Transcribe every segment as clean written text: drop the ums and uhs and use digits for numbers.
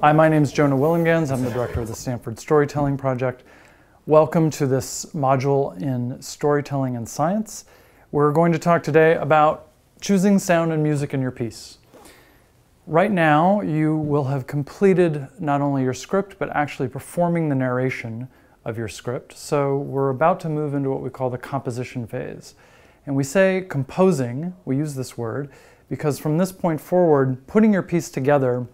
Hi, my name is Jonah Willihnganz. I'm the director of the Stanford Storytelling Project. Welcome to this module in Storytelling and Science. We're going to talk today about choosing sound and music in your piece. Right now, you will have completed not only your script, but actually performing the narration of your script. So we're about to move into what we call the composition phase. And we say composing, we use this word, because from this point forward, putting your piece together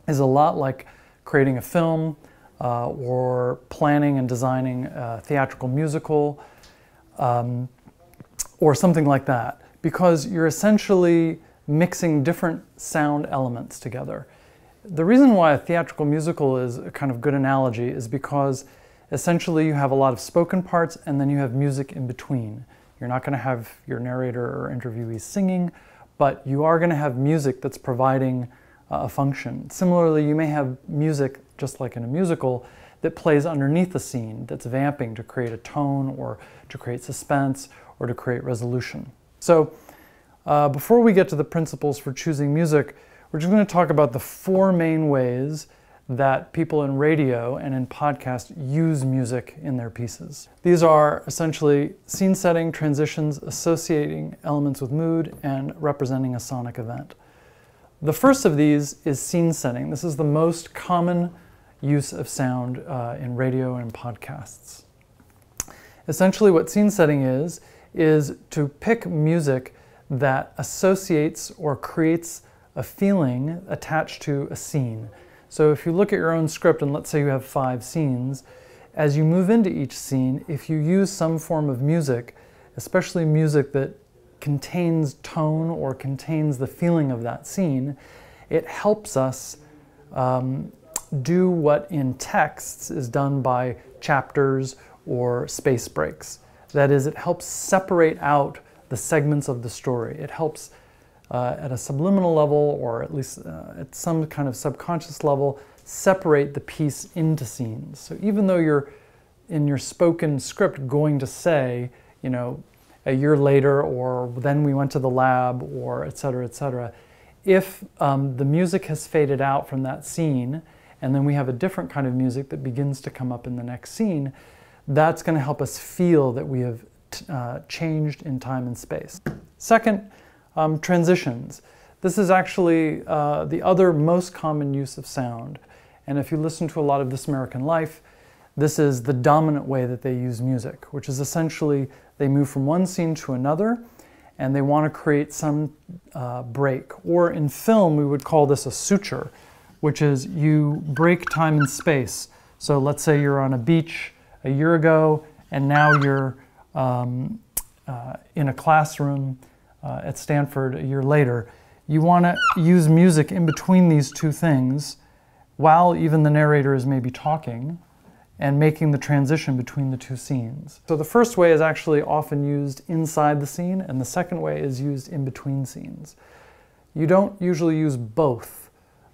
is a lot like creating a film or planning and designing a theatrical musical or something like that, because you're essentially mixing different sound elements together. The reason why a theatrical musical is a kind of good analogy is because essentially you have a lot of spoken parts and then you have music in between. You're not going to have your narrator or interviewee singing, but you are going to have music that's providing a function. Similarly, you may have music, just like in a musical, that plays underneath the scene, that's vamping to create a tone or to create suspense or to create resolution. So before we get to the principles for choosing music, we're just going to talk about the four main ways that people in radio and in podcast use music in their pieces. These are essentially scene setting, transitions, associating elements with mood, and representing a sonic event. The first of these is scene setting. This is the most common use of sound in radio and podcasts. Essentially what scene setting is to pick music that associates or creates a feeling attached to a scene. So if you look at your own script, and let's say you have 5 scenes, as you move into each scene, if you use some form of music, especially music that contains tone or contains the feeling of that scene, it helps us do what in texts is done by chapters or space breaks. That is, it helps separate out the segments of the story. It helps at a subliminal level, or at least at some kind of subconscious level, separate the piece into scenes. So even though you're in your spoken script going to say, you know, a year later, or then we went to the lab, or et cetera, if the music has faded out from that scene, and then we have a different kind of music that begins to come up in the next scene, that's going to help us feel that we have changed in time and space. Second, transitions. This is actually the other most common use of sound. And if you listen to a lot of This American Life, this is the dominant way that they use music, which is essentially they move from one scene to another and they want to create some break. Or in film, we would call this a suture, which is you break time and space. So let's say you're on a beach a year ago and now you're in a classroom at Stanford a year later. You want to use music in between these two things while even the narrator is maybe talking and making the transition between the two scenes. So the first way is actually often used inside the scene, and the second way is used in between scenes. You don't usually use both.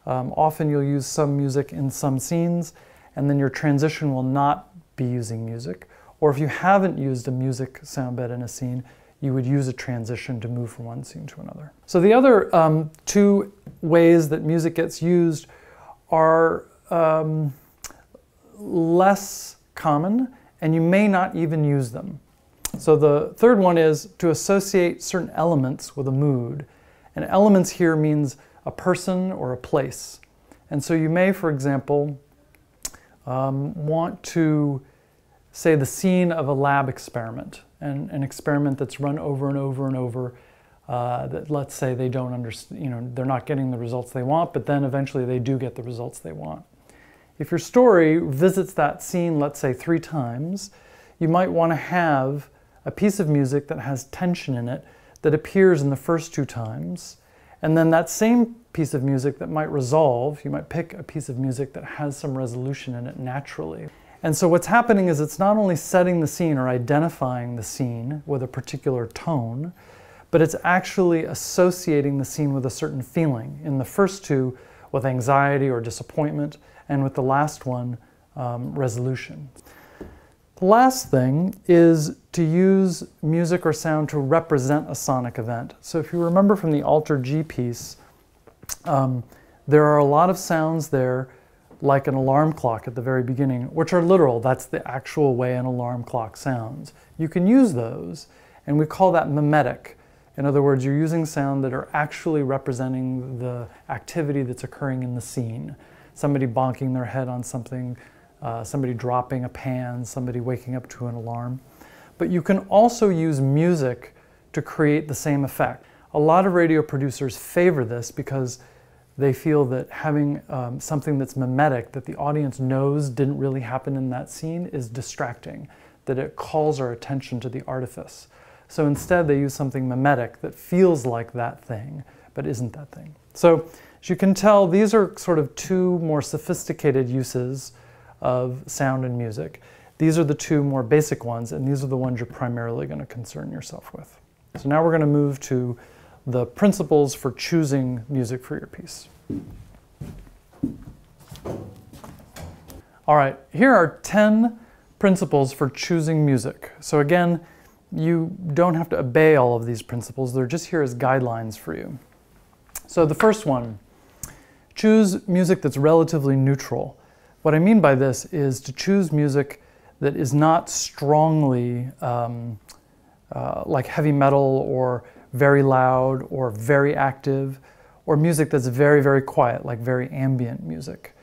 Often you'll use some music in some scenes, and then your transition will not be using music. Or if you haven't used a music sound bed in a scene, you would use a transition to move from one scene to another. So the other two ways that music gets used are less common, and you may not even use them. So the third one is to associate certain elements with a mood. And elements here means a person or a place. And so you may, for example, want to say the scene of a lab experiment, and an experiment that's run over and over and over, that let's say they don't understand, you know, they're not getting the results they want, but then eventually they do get the results they want. If your story visits that scene, let's say 3 times, you might want to have a piece of music that has tension in it that appears in the first 2 times, and then that same piece of music that might resolve, you might pick a piece of music that has some resolution in it naturally. And so what's happening is it's not only setting the scene or identifying the scene with a particular tone, but it's actually associating the scene with a certain feeling. In the first 2, with anxiety or disappointment, and with the last one, resolution. The last thing is to use music or sound to represent a sonic event. So if you remember from the Alter G piece, There are a lot of sounds there, like an alarm clock at the very beginning, which are literal. That's the actual way an alarm clock sounds. You can use those, and we call that mimetic. In other words, you're using sound that are actually representing the activity that's occurring in the scene. Somebody bonking their head on something, somebody dropping a pan, somebody waking up to an alarm. But you can also use music to create the same effect. A lot of radio producers favor this because they feel that having something that's mimetic, that the audience knows didn't really happen in that scene, is distracting, that it calls our attention to the artifice. So instead they use something mimetic that feels like that thing, but isn't that thing. So as you can tell, these are sort of two more sophisticated uses of sound and music. These are the two more basic ones, and these are the ones you're primarily going to concern yourself with. So now we're going to move to the principles for choosing music for your piece. All right, here are 10 principles for choosing music. So again, you don't have to obey all of these principles. They're just here as guidelines for you. So the first one, choose music that's relatively neutral. What I mean by this is to choose music that is not strongly like heavy metal or very loud or very active, or music that's very, very quiet, like very ambient music.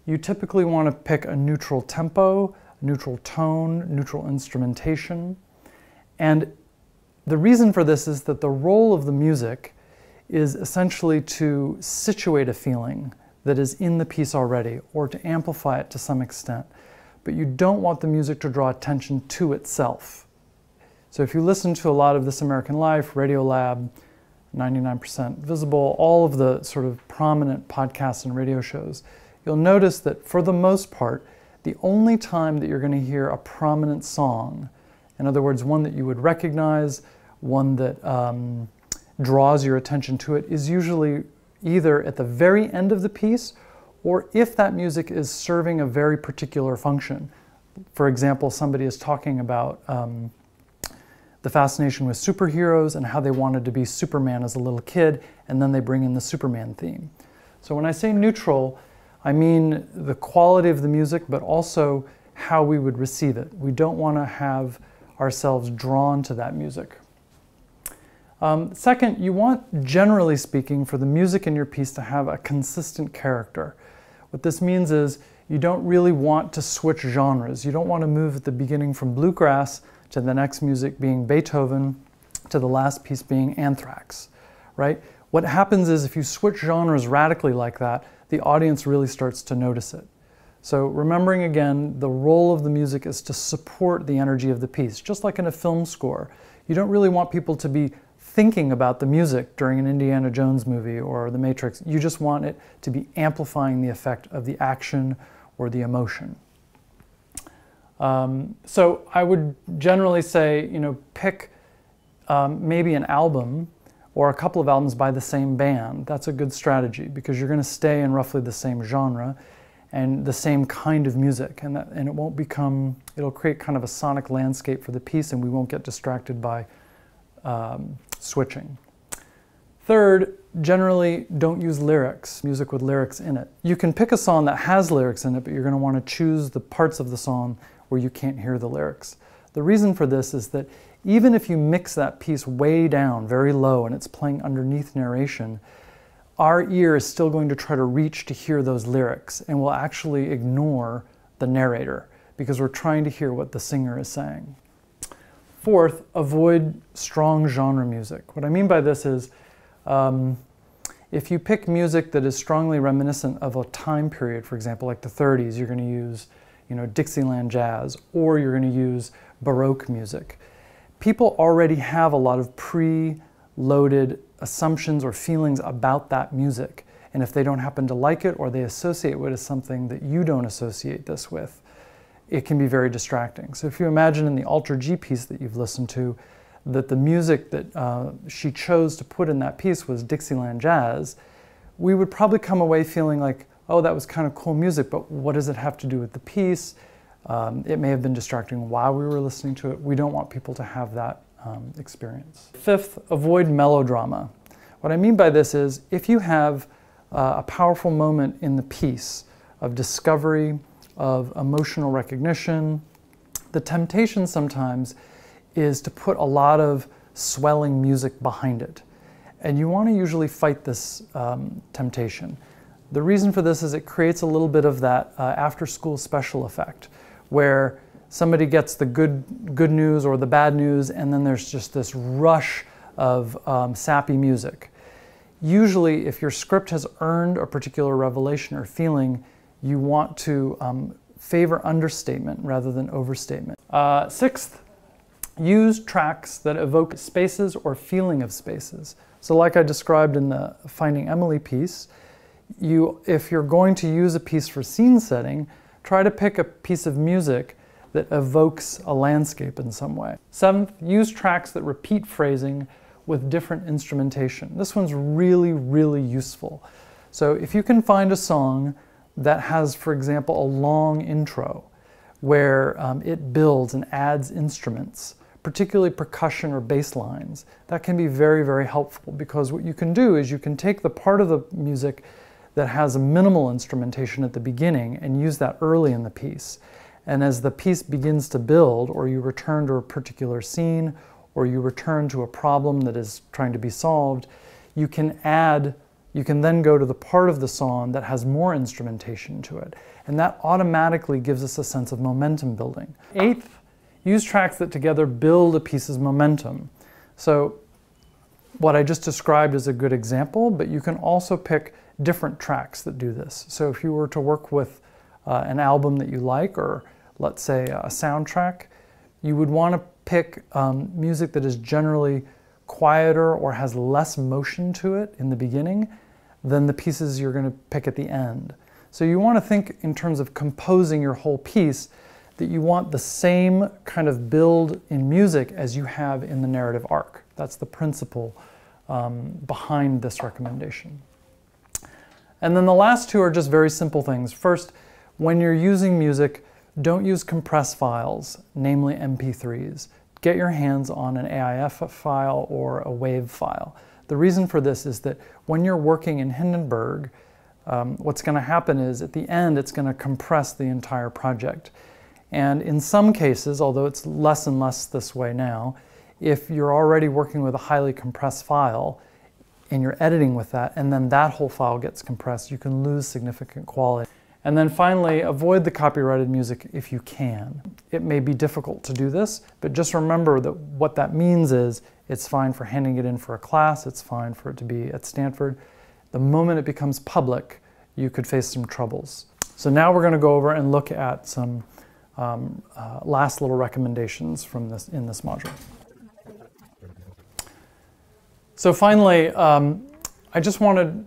You typically want to pick a neutral tempo, neutral tone, neutral instrumentation. And the reason for this is that the role of the music is essentially to situate a feeling that is in the piece already, or to amplify it to some extent. But you don't want the music to draw attention to itself. So if you listen to a lot of This American Life, Radiolab, 99% Visible, all of the sort of prominent podcasts and radio shows, you'll notice that for the most part, the only time that you're going to hear a prominent song, in other words, one that you would recognize, one that draws your attention to it, is usually either at the very end of the piece, or if that music is serving a very particular function. For example, somebody is talking about the fascination with superheroes and how they wanted to be Superman as a little kid, and then they bring in the Superman theme. So when I say neutral, I mean the quality of the music, but also how we would receive it. We don't want to have ourselves drawn to that music. Second, you want, generally speaking, for the music in your piece to have a consistent character. What this means is you don't really want to switch genres. You don't want to move at the beginning from bluegrass to the next music being Beethoven, to the last piece being Anthrax, right? What happens is if you switch genres radically like that, the audience really starts to notice it. So remembering again, the role of the music is to support the energy of the piece, just like in a film score. You don't really want people to be thinking about the music during an Indiana Jones movie or The Matrix. You just want it to be amplifying the effect of the action or the emotion. So I would generally say, pick maybe an album or a couple of albums by the same band. That's a good strategy because you're going to stay in roughly the same genre and the same kind of music, and it won't become, it'll create kind of a sonic landscape for the piece, and we won't get distracted by switching. Third, generally don't use lyrics, music with lyrics in it. You can pick a song that has lyrics in it, but you're going to want to choose the parts of the song where you can't hear the lyrics. The reason for this is that even if you mix that piece way down, very low, and it's playing underneath narration, our ear is still going to try to reach to hear those lyrics, and will actually ignore the narrator because we're trying to hear what the singer is saying. Fourth, avoid strong genre music. What I mean by this is if you pick music that is strongly reminiscent of a time period, for example, like the 30s, you're going to use Dixieland jazz, or you're going to use Baroque music. People already have a lot of pre-loaded assumptions or feelings about that music, and if they don't happen to like it or they associate it with something that you don't associate this with, it can be very distracting. So if you imagine in the Alter G piece that you've listened to, that the music that she chose to put in that piece was Dixieland jazz, we would probably come away feeling like, oh, that was kind of cool music, but what does it have to do with the piece? It may have been distracting while we were listening to it. We don't want people to have that experience. Fifth, avoid melodrama. What I mean by this is if you have a powerful moment in the piece of discovery, of emotional recognition. The temptation sometimes is to put a lot of swelling music behind it. And you want to usually fight this temptation. The reason for this is it creates a little bit of that after-school special effect, where somebody gets the good news or the bad news, and then there's just this rush of sappy music. Usually, if your script has earned a particular revelation or feeling, you want to favor understatement rather than overstatement. Sixth, use tracks that evoke spaces or feeling of spaces. So like I described in the Finding Emily piece, if you're going to use a piece for scene setting, try to pick a piece of music that evokes a landscape in some way. Seventh, use tracks that repeat phrasing with different instrumentation. This one's really, really useful. So if you can find a song that has, for example, a long intro where it builds and adds instruments, particularly percussion or bass lines, that can be very, very helpful, because what you can do is you can take the part of the music that has a minimal instrumentation at the beginning and use that early in the piece. And as the piece begins to build, or you return to a particular scene, or you return to a problem that is trying to be solved, you can then go to the part of the song that has more instrumentation to it. And that automatically gives us a sense of momentum building. Eighth, use tracks that together build a piece's momentum. So what I just described is a good example, but you can also pick different tracks that do this. So if you were to work with an album that you like, or let's say a soundtrack, you would want to pick music that is generally quieter or has less motion to it in the beginning than the pieces you're going to pick at the end. So you want to think in terms of composing your whole piece, that you want the same kind of build in music as you have in the narrative arc. That's the principle behind this recommendation. And then the last two are just very simple things. First, when you're using music, don't use compressed files, namely MP3s. Get your hands on an AIF file or a WAV file. The reason for this is that when you're working in Hindenburg, what's going to happen is at the end it's going to compress the entire project. And in some cases, although it's less and less this way now, if you're already working with a highly compressed file and you're editing with that, and then that whole file gets compressed, you can lose significant quality. And then finally, avoid the copyrighted music if you can. It may be difficult to do this, but just remember that what that means is it's fine for handing it in for a class, it's fine for it to be at Stanford. The moment it becomes public, you could face some troubles. So now we're going to go over and look at some last little recommendations from in this module. So finally, I just want to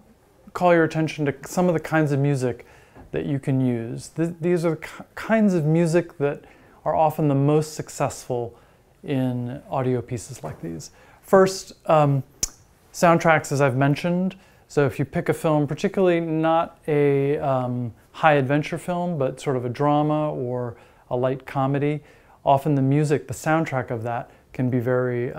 call your attention to some of the kinds of music that you can use. These are the kinds of music that are often the most successful in audio pieces like these. First, soundtracks, as I've mentioned. So if you pick a film, particularly not a high adventure film, but sort of a drama or a light comedy, often the music, the soundtrack of that can be very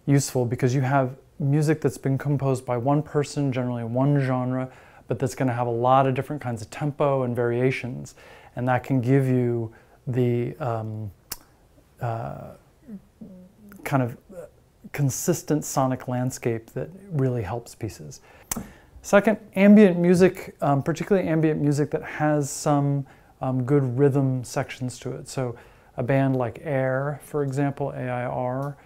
useful, because you have music that's been composed by one person, generally one genre, but that's going to have a lot of different kinds of tempo and variations, and that can give you the kind of consistent sonic landscape that really helps pieces. Second, ambient music, particularly ambient music that has some good rhythm sections to it. So a band like Air, for example, AIR,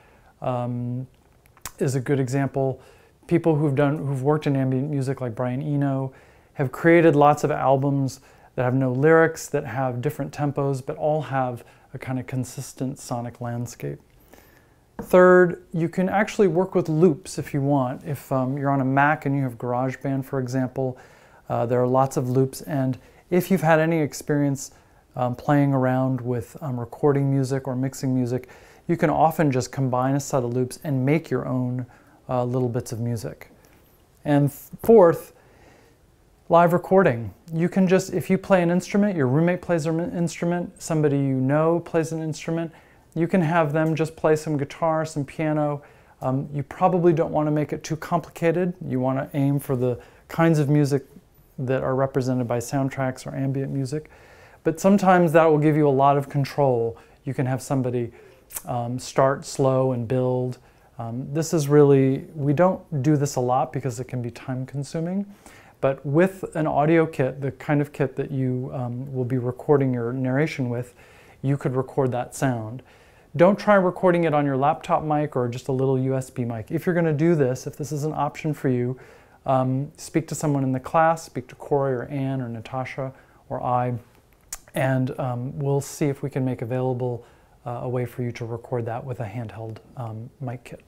is a good example. People who've worked in ambient music, like Brian Eno, have created lots of albums that have no lyrics, that have different tempos, but all have a kind of consistent sonic landscape. Third, you can actually work with loops if you want. If you're on a Mac and you have GarageBand, for example, there are lots of loops, and if you've had any experience playing around with recording music or mixing music, you can often just combine a set of loops and make your own little bits of music. And fourth, live recording. You can just, if you play an instrument, your roommate plays an instrument, somebody you know plays an instrument, you can have them just play some guitar, some piano. You probably don't want to make it too complicated. You want to aim for the kinds of music that are represented by soundtracks or ambient music. But sometimes that will give you a lot of control. You can have somebody start slow and build. This is really, we don't do this a lot because it can be time consuming. But with an audio kit, the kind of kit that you will be recording your narration with, you could record that sound. Don't try recording it on your laptop mic or just a little USB mic. If you're going to do this, if this is an option for you, speak to someone in the class, speak to Corey or Anne or Natasha or I, and we'll see if we can make available a way for you to record that with a handheld mic kit.